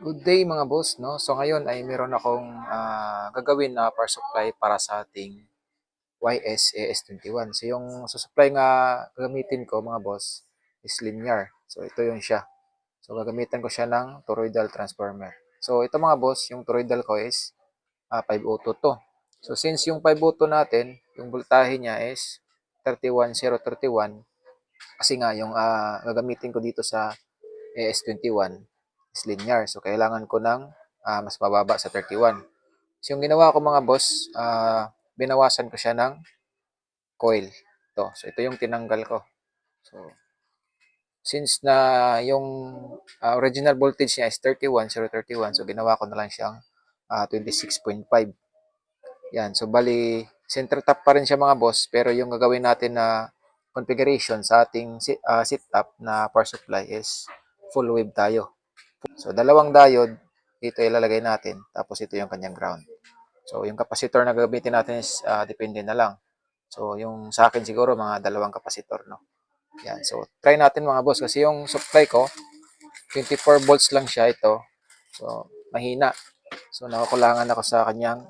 Good day mga boss, no? So ngayon ay meron akong gagawin na power supply para sa ating YS-AS21. So yung supply nga gagamitin ko mga boss is linear. So ito yung siya. So gagamitan ko siya ng toroidal transformer. So ito mga boss, yung toroidal ko is 502 to. So since yung 502 natin, yung voltahe niya is 31031 kasi nga yung gagamitin ko dito sa AS21 is linear. So, kailangan ko ng mas mababa sa 31. So, yung ginawa ko mga boss, binawasan ko siya ng coil. So, ito yung tinanggal ko. So, since na yung original voltage niya is 31, so ginawa ko na lang siyang 26.5. Yan. So, bali, center tap pa rin siya mga boss, pero yung gagawin natin na configuration sa ating setup na power supply is full wave tayo. So, dalawang diode, dito ilalagay natin. Tapos, ito yung kanyang ground. So, yung capacitor na gagamitin natin is depende na lang. So, yung sa akin siguro, mga dalawang capacitor, no? Yan. So, try natin mga boss. Kasi yung supply ko, 24 volts lang siya ito. So, mahina. So, nakukulangan ako sa kanyang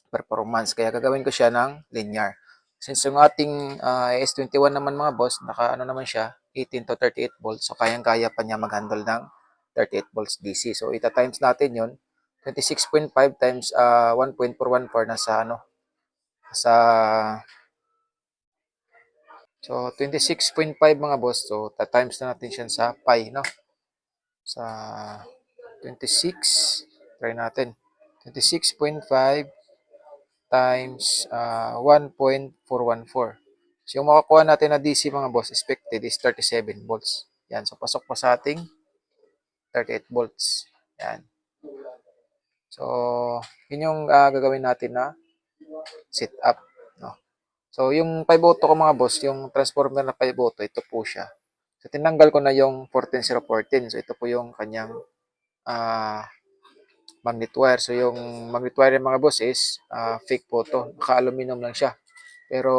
performance. Kaya gagawin ko siya ng linear. Since yung ating AS21 naman mga boss, naka ano naman siya, 18 to 38 volts. So, kayang-kaya pa niya mag-handle ng 38 volts DC. So, ita-times natin yun. 26.5 times 1.414 nasa ano, sa so 26.5 mga boss. So, ta-times na natin siya sa pi, no? Sa 26, try natin. 26.5 times 1.414. So, yung makakuha natin na DC mga boss, expected is 37 volts. Yan. So, pasok pa sa ating 38 volts. Yan. So, yun yung gagawin natin na setup. No? So, yung 5 auto ko mga boss, yung transformer na 5 auto, ito po siya. So, tinanggal ko na yung 14014. So, ito po yung kanyang magnet wire. So, yung magnet wire ng mga boss is fake po to. Naka-aluminum lang siya. Pero,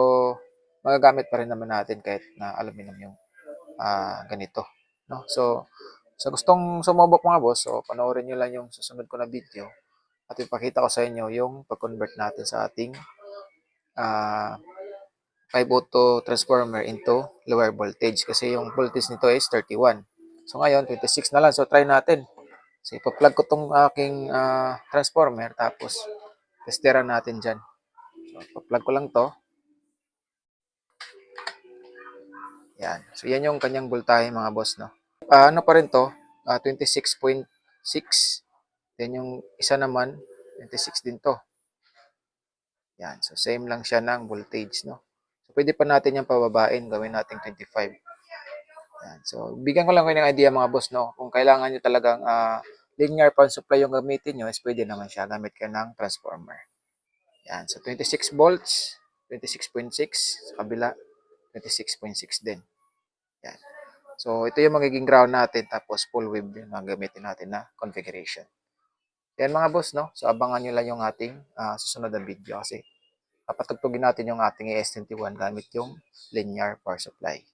magagamit pa rin naman natin kahit na aluminum yung ganito. No? So, sa gustong sumubok mga boss, so panoorin nyo lang yung susunod ko na video at ipakita ko sa inyo yung pag-convert natin sa ating 5 auto transformer into lower voltage kasi yung voltage nito is 31. So ngayon, 26 na lang. So try natin. So ipa-plug ko tong aking transformer tapos testeran natin dyan. So ipa-plug ko lang to. Yan. So yan yung kanyang voltahe mga boss, no. Ano pa rin to? 26.6. Then yung isa naman 26 din to. Yan. So same lang siya ng voltage, no. So pwede pa natin yung pababain, gawin natin 25. Yan. So bigyan ko lang kayo ng idea mga boss, no. Kung kailangan niyo talagang linear power supply yung gamitin niyo, is pwede naman siya gamit kayo ng transformer. Yan. So 26 volts, 26.6 sa kabila, 26.6 din. Yan. So, ito yung magiging ground natin tapos full wave yung gagamitin natin na configuration. Yan mga boss, no? So, abangan nyo lang yung ating susunod na video kasi papatugtugin natin yung ating AS21 gamit yung linear power supply.